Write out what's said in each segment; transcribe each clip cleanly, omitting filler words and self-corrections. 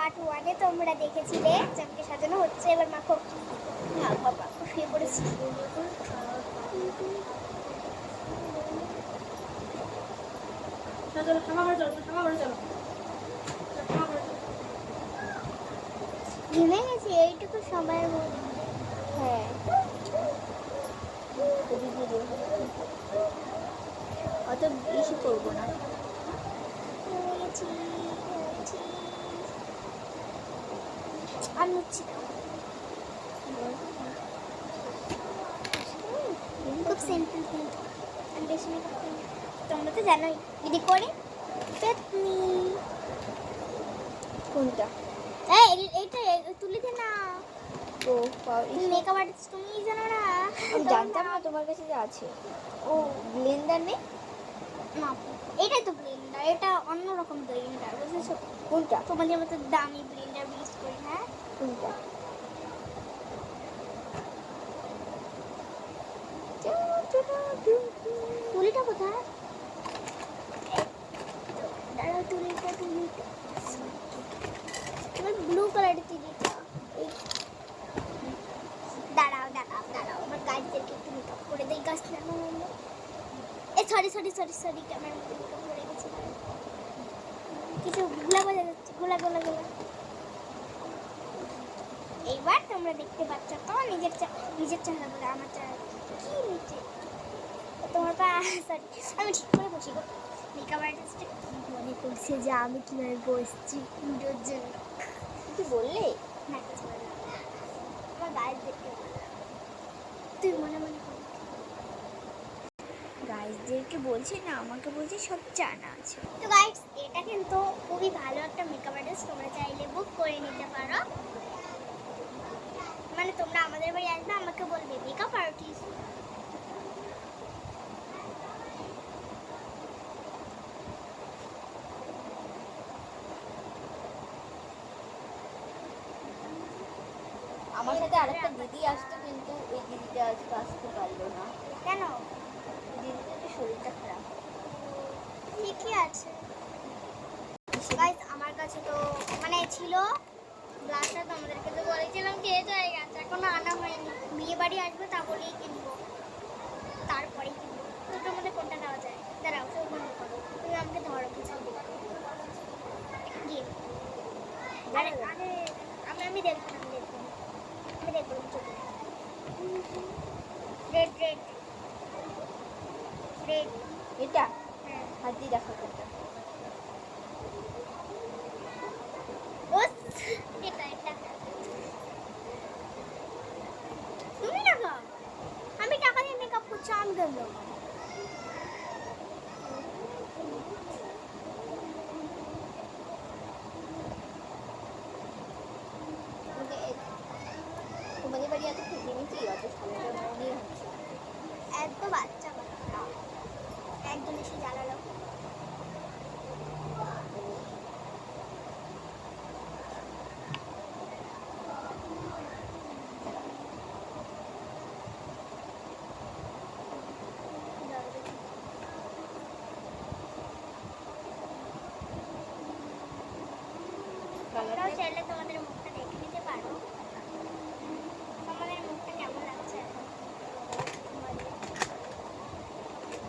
Part 1 এ তোমরা দেখেছিলে চমকে সাজানো হচ্ছে। এবার মাখো। না বাবা শুয়ে পড়েছি। চলো ক্ষমা করে চলো, ক্ষমা করে চলো, ক্ষমা করে চলো। ঘেমে গেছি এইটুকু সময়ের মধ্যে। হ্যাঁ অত বেশি করবো না। আমি হচ্ছি খুব সিম্পল কিন্তু আমি বেশি মেকআপ করি না। তোমরা তো জানোই যদি করে পেতনি। কোনটা? এইটা তুলে দে না। ও মেকআপ আর্টিস্ট তুমি জানো না? আমি জানতাম না তোমার কাছে যে আছে। ও ব্লেন্ডার নেই? না এটাই তো ব্লেন্ডার, এটা অন্যরকম ব্লেন্ডার বুঝেছো? কোনটা? তোমাদের মতো দামি ব্লেন্ডার ইউজ করি। হ্যাঁ কোনটা? তুলিটা কোথায়? দাঁড়াও তুলিটা তোমার ব্লু কালারের তুলিটা। দাঁড়াও আমার গাছদেরকে একটু মেকআপ করে দেই। গাছ লাগানো সরি ক্যামেরার মধ্যে মেকআপ করে গেছি। কিছু গোলা বোঝা যাচ্ছে, গোলা এইবার তোমরা দেখতে পাচ্ছ তো নিজের চেহারা বলে আমার চেহারা কি নিচে তোমার পা। সরি আমি ঠিক করে বসি গো। মেকআপ আর্টিস্ট মনে করছে যে আমি কিভাবে বসছি ভিডিওর জন্য। কি বললে? না কিছু বললাম না। আমার গায়ে দেখতে তুই মনে কর। গাইজদেরকে বলছি না, আমাকে বলছি সব জানা আছে। তো গাইস এটা কিন্তু খুবই ভালো একটা মেকআপ আর্টিস্ট, তোমরা চাইলে বুক করে নিতে পারো। মানে তোমরা আমাদের বাড়ি আসবে, আমাকে বলবে মেকআপ আর্টিস্ট। আমার সাথে আরেকটা দিদি আসতো, কিন্তু ওই দিদিটা আজকে আসতে পারলো না। কেন? দিদিটা তো শরীরটা খারাপ। ঠিকই আছে গাইস। আমার কাছে তো মানে ছিল ব্লাশার, তোমাদেরকে তো বলেছিলাম কে হয়ে গেছে, এখনো আনা হয়নি। বিয়ে বাড়ি আসবে তা বলেই কিনবো, তারপরেই কিনবো। দুটোর মধ্যে কোনটা নেওয়া যায়? দাঁড়াও চোখ বন্ধ করো, তুমি আমাকে ধরো কিছু গিয়ে। আরে আরে আমি দেখবো না, আমি দেখবো চোখ। রেড এটা হ্যাঁ হাত দিয়ে দেখা করতে। এটা তুমি না আমি টাকা দিয়ে মেকআপ করছি, আমি কেন দেবো? তোমাদের বাড়ি এত খুঁটিমিটি, অত সামনে মনে হচ্ছে এত বাচ্চা একজন এসে জ্বালালো। তোমরাও চাইলে তোমাদের মুখটা দেখে নিতে পারো, তোমাদের মুখটা কেমন লাগছে এখন।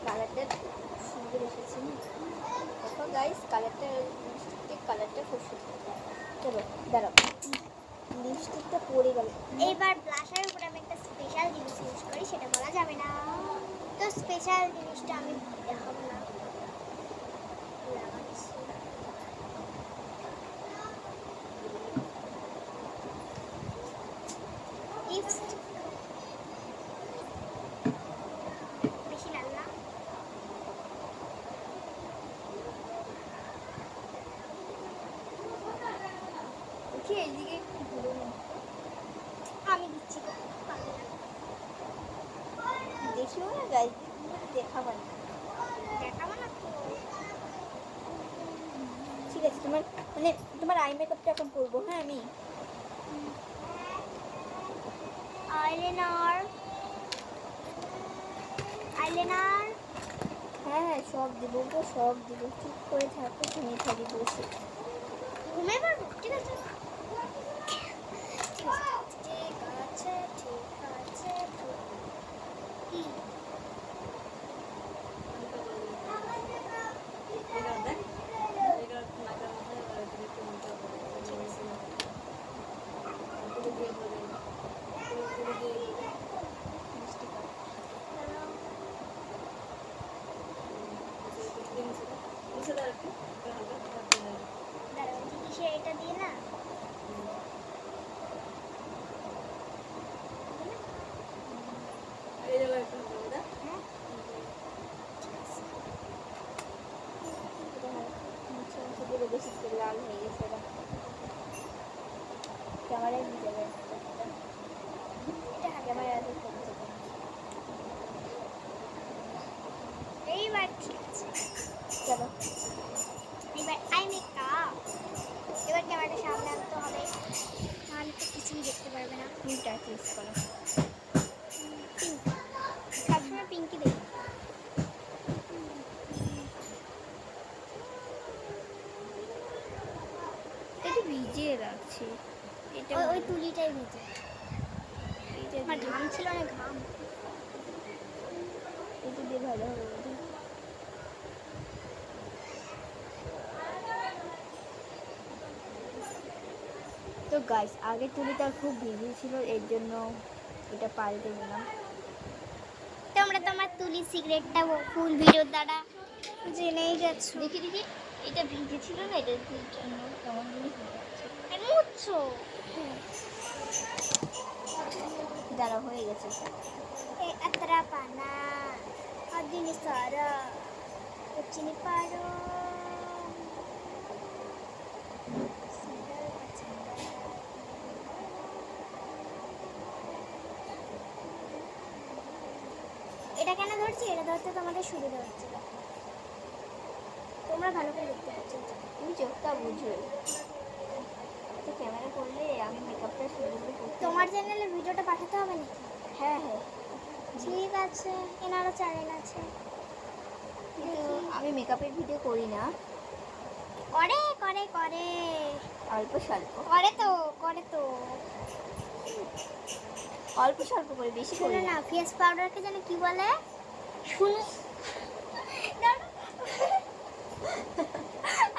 কালারটা সুন্দর এসেছে না? দেখো গাইস, কালারটা খুব সুন্দর। চলো দাঁড়াও, লিপস্টিকটা পড়ে গেল। এইবার ব্লাশারের উপরে আমি একটা স্পেশাল জিনিস ইউজ করি, সেটা বলা যাবে না। তো স্পেশাল জিনিসটা আমি দেখাবো না। লিপস্টিক বেশি লাল না। দেখি এইদিকে একটু ঘুরে নে। আমি দিচ্ছি গো, পারবে না। দেখিও না গাইস, দেখাবো না। দেখাবো না তো। ঠিক আছে, তোমার আই মেকআপটা এখন করবো। হ্যাঁ আমি আইলাইনার হ্যাঁ সব দিব গো, সব দিব। চুপ করে থাকো, ঘুমিয়ে থাকি বসে। ঘুমিয়ে পড়বো, ঠিক আছে। এটা দিয়ে না এই জায়গায় একটু হবে না? হ্যাঁ নিচে অংশ গুলো বেশি করে লাল হয়ে গেছে এবার ক্যামেরায় নিয়ে যাবে এটা হাতে ক্যামেরায় আছে কমছে এইবার ঠিক আছে চলো এবার আই মেকআপ এবার ক্যামেরাটা সামনে আনতে হবে নাহলে তো কিছুই দেখতে পারবে না ফুলটা চুজ করো পিঙ্ক সবসময় পিঙ্কই দেখি একটু ভিজিয়ে রাখছি এটা ওই তুলিটাই ভিজে এটা আমার ঘাম ছিল না ঘাম এটা দিয়ে ভালো হবে বোধহয়। তো গাইস আগে তুলিটা খুব ভিজি ছিল এর জন্য এটা পাল্টে নিলাম তোমরা তো আমার তুলি সিগারেটটা ফুল ভিডিওর দ্বারা জেনেই গেছো দেখি দেখি এটা ভিজে ছিল না এটার জন্য কেমন জিনিস হয়ে যাচ্ছে মুচ্ছো দাঁড়া হয়ে গেছে ए अतरा पाना अदिन सारा कुचिनी पारो এটা কেন ধরছি এটা ধরতে তোমাদের সুবিধা হচ্ছে তোমরা ভালো করে দেখতে পাচ্ছ তুমি চোখটা বুঝো তো ক্যামেরা করলে আমি মেকআপটা শুরু করতে তোমার চ্যানেলে ভিডিওটা পাঠাতে হবে নাকি হ্যাঁ হ্যাঁ ঠিক আছে এনারও চ্যানেল আছে কিন্তু আমি মেকআপের ভিডিও করি না করে করে করে অল্প স্বল্প করে তো অল্প স্বল্প করে বেশি করি শোনো না না ফেস পাউডারকে যেন কি বলে শুনো দাঁড়াও।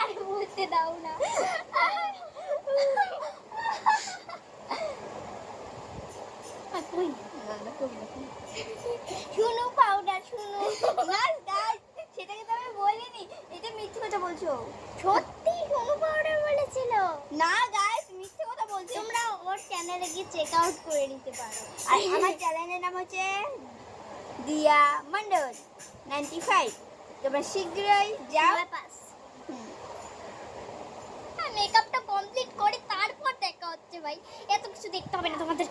আরে বলতে দাও না না না খুব না শুনো পাউডার শুনো গাইস গাইস সেটাকে তো আমি বলিনি এটা মিথ্যে কথা বলছো সত্যি শুনো পাউডার বলেছিল না গাইস মিথ্যে কথা বলছো তোমরা ওর চ্যানেলে গিয়ে চেক আউট করে নিতে পারো আর আমার চ্যানেলের নাম হচ্ছে দিয়া মন্ডল 95 তোমরা শীঘ্রই যাও পাস হুম। মেকআপটা কমপ্লিট করে তারপর দেখা হচ্ছে ভাই এত কিছু দেখতে হবে না তোমাদের